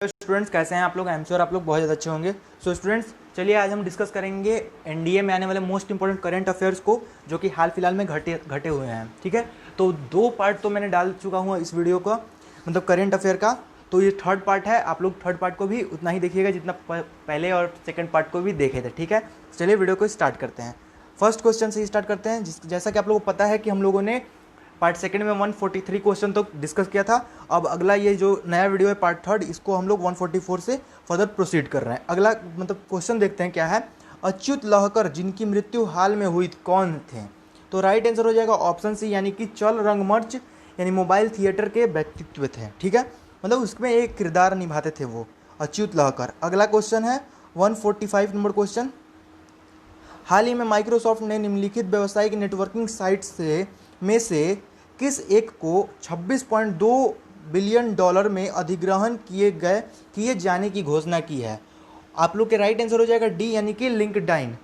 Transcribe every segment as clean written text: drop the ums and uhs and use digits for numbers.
Students कैसे हैं आप लोग। आई एम श्योर आप लोग बहुत ज़्यादा अच्छे होंगे। सो स्टूडेंट्स चलिए आज हम डिस्कस करेंगे एनडीए में आने वाले मोस्ट इंपॉर्टेंट करंट अफेयर्स को जो कि हाल फिलहाल में घटे हुए हैं। ठीक है, तो 2 पार्ट तो मैंने डाल चुका हूँ इस वीडियो का, मतलब करंट अफेयर का। तो ये थर्ड पार्ट है, आप लोग थर्ड पार्ट को भी उतना ही देखिएगा जितना पहले और सेकेंड पार्ट को भी देखे थे। ठीक है, चलिए वीडियो को स्टार्ट करते हैं। फर्स्ट क्वेश्चन से स्टार्ट करते हैं। जैसा कि आप लोगों को पता है कि हम लोगों ने पार्ट सेकंड में 143 क्वेश्चन तो डिस्कस किया था। अब अगला ये जो नया वीडियो है पार्ट थर्ड, इसको हम लोग 144 से फर्दर प्रोसीड कर रहे हैं। अगला मतलब क्वेश्चन देखते हैं क्या है। अच्युत लहकर जिनकी मृत्यु हाल में हुई कौन थे? तो राइट आंसर हो जाएगा ऑप्शन सी, यानी कि चल रंगमंच यानी मोबाइल थिएटर के व्यक्तित्व थे। ठीक है, मतलब उसमें एक किरदार निभाते थे वो अच्युत लहकर। अगला क्वेश्चन है 145 नंबर क्वेश्चन। हाल ही में माइक्रोसॉफ्ट ने निम्नलिखित व्यावसायिक नेटवर्किंग साइट में से किस एक को 26.2 बिलियन डॉलर में अधिग्रहण किए जाने की घोषणा की है? आप लोग के राइट आंसर हो जाएगा डी, यानी कि लिंक्डइन।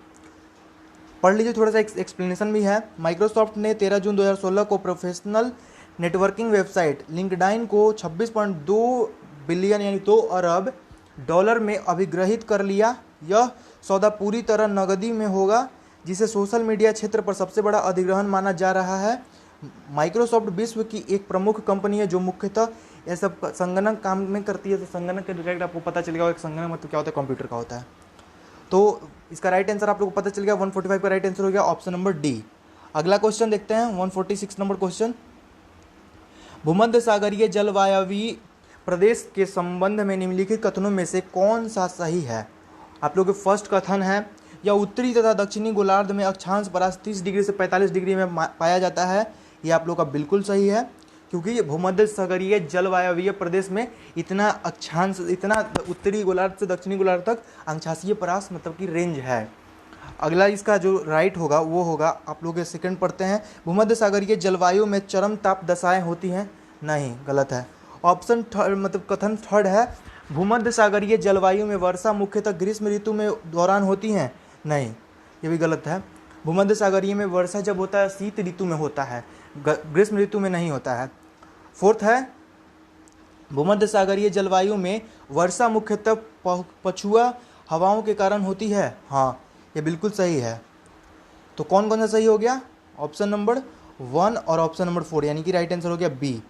पढ़ लीजिए, थोड़ा सा एक्सप्लेनेशन भी है। माइक्रोसॉफ्ट ने 13 जून 2016 को प्रोफेशनल नेटवर्किंग वेबसाइट लिंक्डइन को 26.2 बिलियन यानी 2 अरब डॉलर में अधिग्रहित कर लिया। यह सौदा पूरी तरह नकदी में होगा, जिसे सोशल मीडिया क्षेत्र पर सबसे बड़ा अधिग्रहण माना जा रहा है। माइक्रोसॉफ्ट विश्व की एक प्रमुख कंपनी है जो मुख्यतः यह सब संगणक काम में करती है। तो संगणक के डायरेक्ट आपको पता चल गया एक संगणक मतलब क्या होता है, कंप्यूटर का होता है। तो इसका राइट आंसर आप लोगों को पता चल गया। 145 का राइट आंसर हो गया ऑप्शन नंबर डी। अगला क्वेश्चन देखते हैं 146 नंबर क्वेश्चन। भूमध्य सागरीय जलवायवीय प्रदेश के संबंध में निम्नलिखित कथनों में से कौन सा सही है? आप लोगों के फर्स्ट कथन है, यह उत्तरी तथा दक्षिणी गोलार्ध में अक्षांश परास 30 डिग्री से 45 डिग्री में पाया जाता है। ये आप लोग का बिल्कुल सही है, क्योंकि भूमध्य सागरीय जलवायवीय प्रदेश में इतना अक्षांश, इतना उत्तरी गोलार्ध से दक्षिणी गोलार्ध तक अक्षांशीय परास मतलब की रेंज है। अगला इसका जो राइट होगा वो होगा, आप लोग सेकंड पढ़ते हैं, भूमध्य सागरीय जलवायु में चरम ताप दशाएं होती हैं। नहीं, गलत है। ऑप्शन थर्ड मतलब कथन थर्ड है, भूमध्य सागरीय जलवायु में वर्षा मुख्यतः ग्रीष्म ऋतु में दौरान होती हैं। नहीं, ये भी गलत है। भूमध्य सागरीय में वर्षा जब होता है शीत ऋतु में होता है, ग्रीष्म ऋतु में नहीं होता है। फोर्थ है, भूमध्य सागरीय जलवायु में वर्षा मुख्यतः पछुआ हवाओं के कारण होती है। हाँ, ये बिल्कुल सही है। तो कौन कौन सा सही हो गया? ऑप्शन नंबर 1 और ऑप्शन नंबर 4, यानी कि राइट आंसर हो गया बी।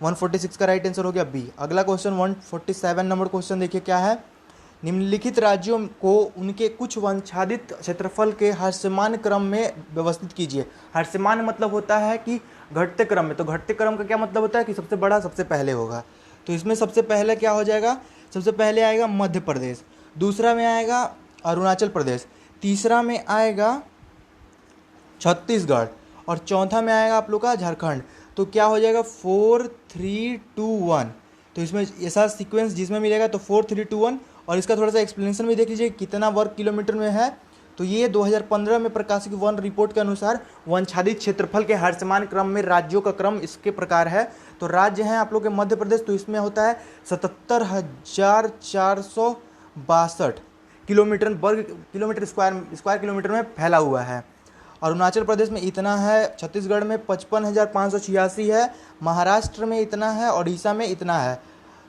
146 का राइट आंसर हो गया बी। अगला क्वेश्चन 147 नंबर क्वेश्चन देखिए क्या है। निम्नलिखित राज्यों को उनके कुछ वंशादित क्षेत्रफल के ह्रासमान क्रम में व्यवस्थित कीजिए। ह्रासमान मतलब होता है कि घटते क्रम में। तो घटते क्रम का क्या मतलब होता है कि सबसे बड़ा सबसे पहले होगा। तो इसमें सबसे पहले क्या हो जाएगा? सबसे पहले आएगा मध्य प्रदेश, दूसरा में आएगा अरुणाचल प्रदेश, तीसरा में आएगा छत्तीसगढ़ और चौथा में आएगा आप लोग का झारखंड। तो क्या हो जाएगा 4 3 2 1। तो इसमें ऐसा सीक्वेंस जिसमें मिलेगा तो 4 3 2 1। और इसका थोड़ा सा एक्सप्लेनेशन भी देख लीजिए कितना वर्ग किलोमीटर में है। तो ये 2015 में प्रकाशित वन रिपोर्ट के अनुसार वंशादित क्षेत्रफल के ह्रासमान क्रम में राज्यों का क्रम इसके प्रकार है। तो राज्य हैं आप लोग के मध्य प्रदेश, तो इसमें होता है 77,462 किलोमीटर वर्ग किलोमीटर स्क्वायर किलोमीटर में फैला हुआ है। अरुणाचल प्रदेश में इतना है, छत्तीसगढ़ में 55,586 है, महाराष्ट्र में इतना है, उड़ीसा में इतना है।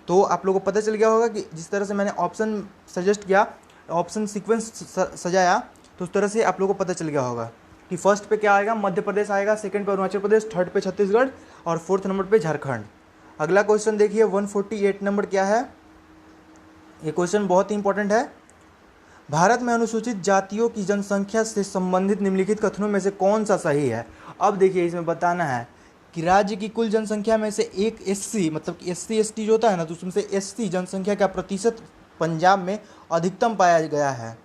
तो आप लोगों को पता चल गया होगा कि जिस तरह से मैंने ऑप्शन सजेस्ट किया, ऑप्शन सीक्वेंस सजाया, तो उस तरह से आप लोगों को पता चल गया होगा कि फर्स्ट पे क्या आएगा, मध्य प्रदेश आएगा, सेकंड पे अरुणाचल प्रदेश, थर्ड पे छत्तीसगढ़ और फोर्थ नंबर पे झारखंड। अगला क्वेश्चन देखिए 148 नंबर क्या है। ये क्वेश्चन बहुत ही इंपॉर्टेंट है। भारत में अनुसूचित जातियों की जनसंख्या से संबंधित निम्नलिखित कथनों में से कौन सा सही है? अब देखिए इसमें बताना है कि राज्य की कुल जनसंख्या में से एक एससी मतलब एससी एसटी जो होता है ना, तो उसमें से एससी जनसंख्या का प्रतिशत पंजाब में अधिकतम पाया गया है।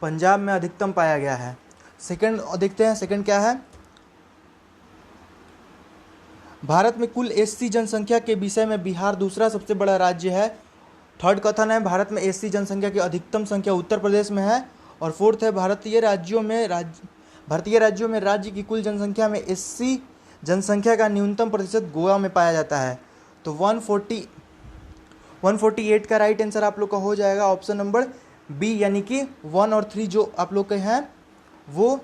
पंजाब में अधिकतम पाया गया है। सेकंड देखते हैं, सेकंड क्या है। भारत में कुल एससी जनसंख्या के विषय में बिहार दूसरा सबसे बड़ा राज्य है। थर्ड कथन है, भारत में एससी जनसंख्या की अधिकतम संख्या उत्तर प्रदेश में है। और फोर्थ है, भारतीय राज्यों में राज्य की कुल जनसंख्या में एससी जनसंख्या का न्यूनतम प्रतिशत गोवा में पाया जाता है। तो 148 का राइट आंसर आप लोग का हो जाएगा ऑप्शन नंबर बी, यानी कि 1 और 3 जो आप लोग के हैं वो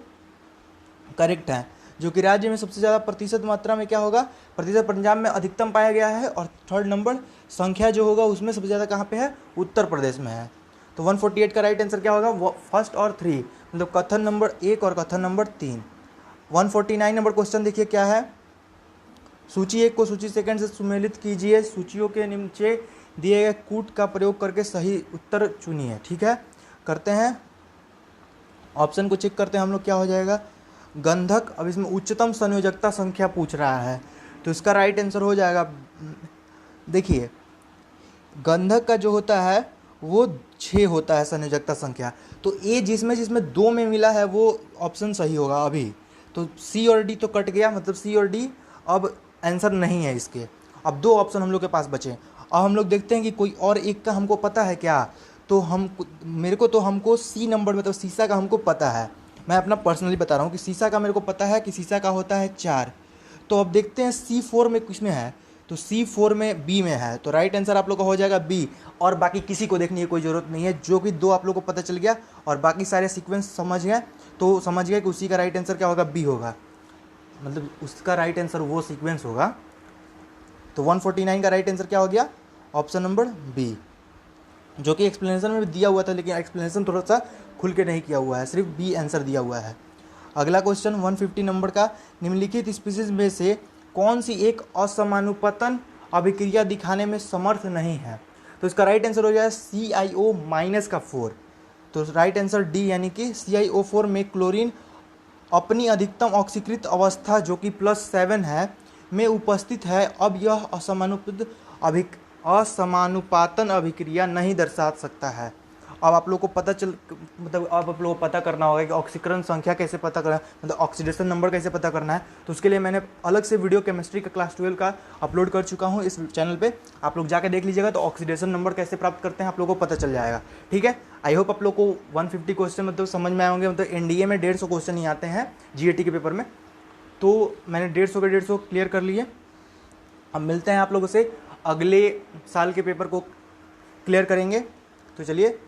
करेक्ट हैं। जो कि राज्य में सबसे ज़्यादा प्रतिशत मात्रा में क्या होगा, प्रतिशत पंजाब में अधिकतम पाया गया है, और थर्ड नंबर संख्या जो होगा उसमें सबसे ज़्यादा कहाँ पे है, उत्तर प्रदेश में है। तो 148 का राइट आंसर क्या होगा, फर्स्ट और 3, मतलब कथन नंबर 1 और कथन नंबर 3। 149 नंबर क्वेश्चन देखिए क्या है, सूची 1 को सूची सेकंड से सुमेलित कीजिए, सूचियों के नीचे दिए गए कूट का प्रयोग करके सही उत्तर चुनिए। ठीक है, करते हैं, ऑप्शन को चेक करते हैं हम लोग, क्या हो जाएगा, गंधक। अब इसमें उच्चतम संयोजकता संख्या पूछ रहा है, तो इसका राइट आंसर हो जाएगा, देखिए गंधक का जो होता है वो 6 होता है संयोजकता संख्या, तो ए जिसमें जिसमें 2 में मिला है वो ऑप्शन सही होगा अभी। तो सी और डी तो कट गया, मतलब सी और डी अब आंसर नहीं है इसके। अब 2 ऑप्शन हम लोग के पास बचे। अब हम लोग देखते हैं कि कोई और एक का हमको पता है क्या, तो हमको सी नंबर मतलब सीसा का हमको पता है। मैं अपना पर्सनली बता रहा हूँ कि सीसा का मेरे को पता है कि सीसा का होता है 4। तो अब देखते हैं C4 में किस में है, तो C4 में बी में है, तो राइट आंसर आप लोग का हो जाएगा बी। और बाकी किसी को देखने की कोई ज़रूरत नहीं है, जो कि 2 आप लोग को पता चल गया और बाकी सारे सीक्वेंस समझ गए, तो समझ गए कि उसी का राइट आंसर क्या होगा, बी होगा, मतलब उसका राइट आंसर वो सीक्वेंस होगा। तो 149 का राइट आंसर क्या हो गया, ऑप्शन नंबर बी, जो कि एक्सप्लेनेशन में भी दिया हुआ था, लेकिन एक्सप्लेनेशन थोड़ा सा खुल के नहीं किया हुआ है, सिर्फ बी आंसर दिया हुआ है। अगला क्वेश्चन 150 नंबर का, निम्नलिखित स्पीसीज में से कौन सी एक असमानुपातन अभिक्रिया दिखाने में समर्थ नहीं है, तो इसका राइट आंसर हो जाएगा CiO-4। तो राइट आंसर डी, यानी कि CiO4 में क्लोरीन अपनी अधिकतम ऑक्सीकृत अवस्था जो कि +7 है में उपस्थित है। अब यह असमानुपातन अभिक्रिया नहीं दर्शा सकता है। अब आप लोग को पता करना होगा कि ऑक्सीकरण संख्या कैसे पता करना, मतलब ऑक्सीडेशन नंबर कैसे पता करना है। तो उसके लिए मैंने अलग से वीडियो केमिस्ट्री का क्लास 12 का अपलोड कर चुका हूँ इस चैनल पे, आप लोग जाके देख लीजिएगा। तो ऑक्सीडेशन नंबर कैसे प्राप्त करते हैं आप लोगों को पता चल जाएगा। ठीक है, आई होप आप लोग को 150 क्वेश्चन मतलब समझ में आए होंगे। मतलब एनडीए में 150 क्वेश्चन ही आते हैं जीएटी के पेपर में, तो मैंने 150 के 150 क्लियर कर लिए। अब मिलते हैं आप लोगों से, अगले साल के पेपर को क्लियर करेंगे। तो चलिए